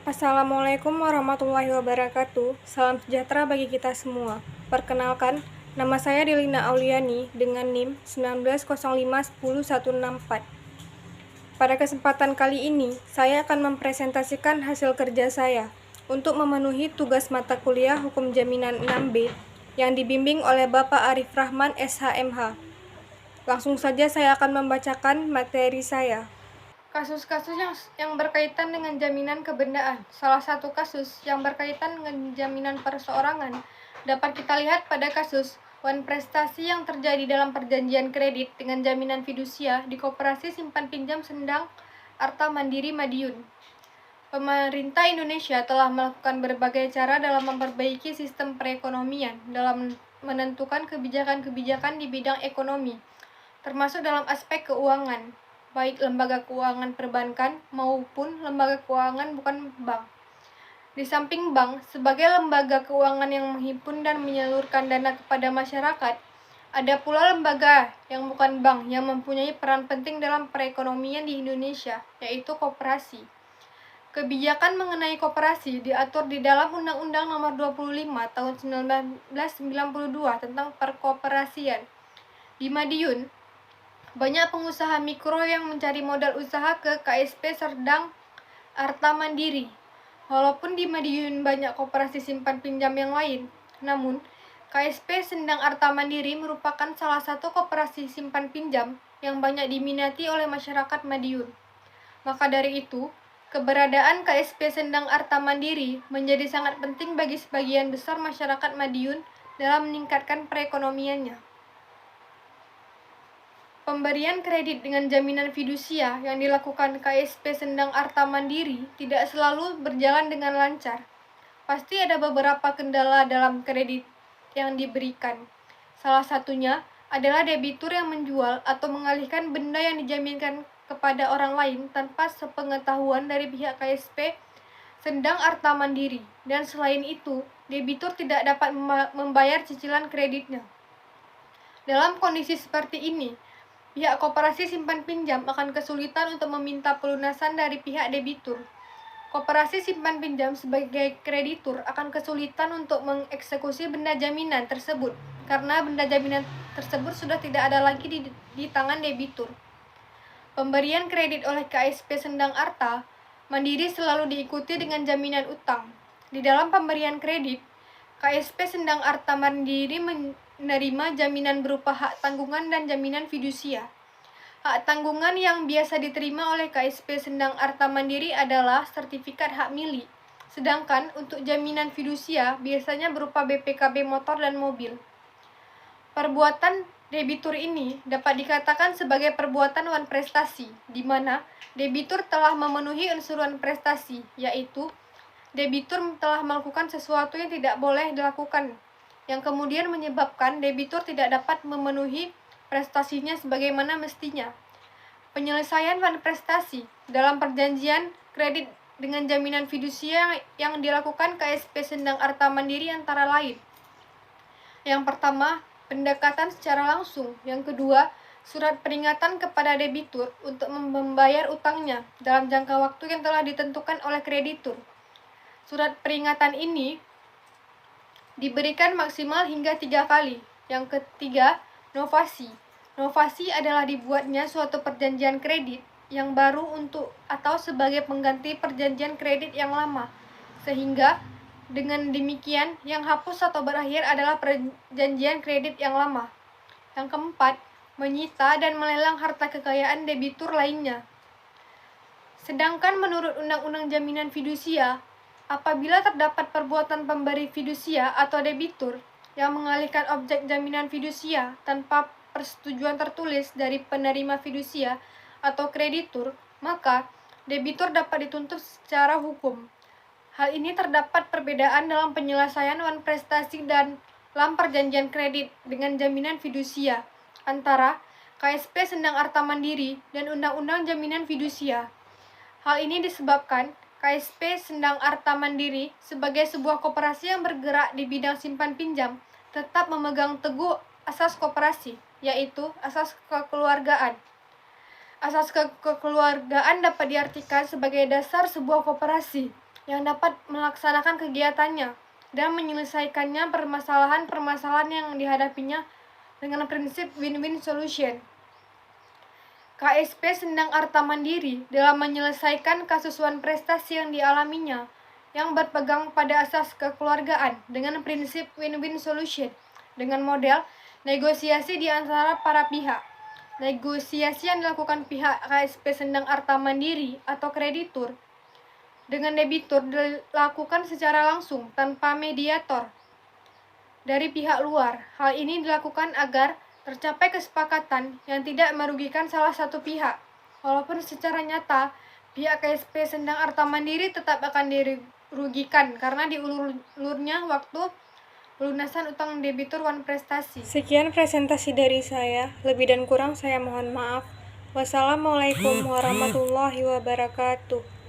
Assalamualaikum warahmatullahi wabarakatuh. Salam sejahtera bagi kita semua. Perkenalkan, nama saya Delina Auliani dengan NIM 1905106164. Pada kesempatan kali ini, saya akan mempresentasikan hasil kerja saya untuk memenuhi tugas mata kuliah Hukum Jaminan 6B yang dibimbing oleh Bapak Arif Rahman SHMH. Langsung saja saya akan membacakan materi saya. Kasus-kasus yang berkaitan dengan jaminan kebendaan. Salah satu kasus yang berkaitan dengan jaminan perseorangan dapat kita lihat pada kasus wan prestasi yang terjadi dalam perjanjian kredit dengan jaminan fidusia di Koperasi Simpan Pinjam Sendang Arta Mandiri Madiun. Pemerintah Indonesia telah melakukan berbagai cara dalam memperbaiki sistem perekonomian dalam menentukan kebijakan-kebijakan di bidang ekonomi, termasuk dalam aspek keuangan, baik lembaga keuangan perbankan maupun lembaga keuangan bukan bank. Di samping bank, sebagai lembaga keuangan yang menghimpun dan menyalurkan dana kepada masyarakat, ada pula lembaga yang bukan bank yang mempunyai peran penting dalam perekonomian di Indonesia, yaitu koperasi. Kebijakan mengenai koperasi diatur di dalam Undang-Undang Nomor 25 Tahun 1992 tentang perkoperasian. Di Madiun, banyak pengusaha mikro yang mencari modal usaha ke KSP Sendang Arta Mandiri. Walaupun di Madiun banyak koperasi simpan pinjam yang lain, namun KSP Sendang Arta Mandiri merupakan salah satu koperasi simpan pinjam yang banyak diminati oleh masyarakat Madiun. Maka dari itu, keberadaan KSP Sendang Arta Mandiri menjadi sangat penting bagi sebagian besar masyarakat Madiun dalam meningkatkan perekonomiannya. Pemberian kredit dengan jaminan fidusia yang dilakukan KSP Sendang Arta Mandiri tidak selalu berjalan dengan lancar. Pasti ada beberapa kendala dalam kredit yang diberikan. Salah satunya adalah debitur yang menjual atau mengalihkan benda yang dijaminkan kepada orang lain tanpa sepengetahuan dari pihak KSP Sendang Arta Mandiri. Dan selain itu, debitur tidak dapat membayar cicilan kreditnya. Dalam kondisi seperti ini, pihak koperasi simpan pinjam akan kesulitan untuk meminta pelunasan dari pihak debitur. Koperasi simpan pinjam sebagai kreditur akan kesulitan untuk mengeksekusi benda jaminan tersebut karena benda jaminan tersebut sudah tidak ada lagi di tangan debitur. Pemberian kredit oleh KSP Sendang Arta Mandiri selalu diikuti dengan jaminan utang. Di dalam pemberian kredit, KSP Sendang Arta Mandiri menerima jaminan berupa hak tanggungan dan jaminan fidusia. Hak tanggungan yang biasa diterima oleh KSP Sendang Arta Mandiri adalah sertifikat hak milik, sedangkan untuk jaminan fidusia biasanya berupa BPKB motor dan mobil. Perbuatan debitur ini dapat dikatakan sebagai perbuatan wan prestasi, di mana debitur telah memenuhi unsur wan prestasi, yaitu debitur telah melakukan sesuatu yang tidak boleh dilakukan, yang kemudian menyebabkan debitur tidak dapat memenuhi prestasinya sebagaimana mestinya. Penyelesaian wan prestasi dalam perjanjian kredit dengan jaminan fidusia yang dilakukan KSP Sendang Arta Mandiri antara lain. Yang pertama, pendekatan secara langsung. Yang kedua, surat peringatan kepada debitur untuk membayar utangnya dalam jangka waktu yang telah ditentukan oleh kreditur. Surat peringatan ini diberikan maksimal hingga 3 kali. Yang ketiga, novasi. Novasi adalah dibuatnya suatu perjanjian kredit yang baru untuk atau sebagai pengganti perjanjian kredit yang lama, sehingga dengan demikian yang hapus atau berakhir adalah perjanjian kredit yang lama. Yang keempat, menyita dan melelang harta kekayaan debitur lainnya. Sedangkan menurut Undang-Undang Jaminan Fidusia, apabila terdapat perbuatan pemberi fidusia atau debitur yang mengalihkan objek jaminan fidusia tanpa persetujuan tertulis dari penerima fidusia atau kreditur, maka debitur dapat dituntut secara hukum. Hal ini terdapat perbedaan dalam penyelesaian wan prestasi dan dalam perjanjian kredit dengan jaminan fidusia antara KSP Sendang Arta Mandiri dan Undang-Undang Jaminan Fidusia. Hal ini disebabkan KSP Sendang Arta Mandiri sebagai sebuah koperasi yang bergerak di bidang simpan pinjam tetap memegang teguh asas koperasi, yaitu asas kekeluargaan. Asas kekeluargaan dapat diartikan sebagai dasar sebuah koperasi. yang dapat melaksanakan kegiatannya dan menyelesaikannya permasalahan-permasalahan yang dihadapinya dengan prinsip win-win solution. KSP Sendang Arta Mandiri dalam menyelesaikan kesesuaian prestasi yang dialaminya yang berpegang pada asas kekeluargaan dengan prinsip win-win solution dengan model negosiasi di antara para pihak. Negosiasi yang dilakukan pihak KSP Sendang Arta Mandiri atau kreditur dengan debitur dilakukan secara langsung tanpa mediator dari pihak luar. Hal ini dilakukan agar tercapai kesepakatan yang tidak merugikan salah satu pihak. Walaupun secara nyata pihak KSP Sendang Arta Mandiri tetap akan dirugikan karena diulurnya waktu pelunasan utang debitur wan prestasi. Sekian presentasi dari saya. Lebih dan kurang saya mohon maaf. Wassalamualaikum warahmatullahi wabarakatuh.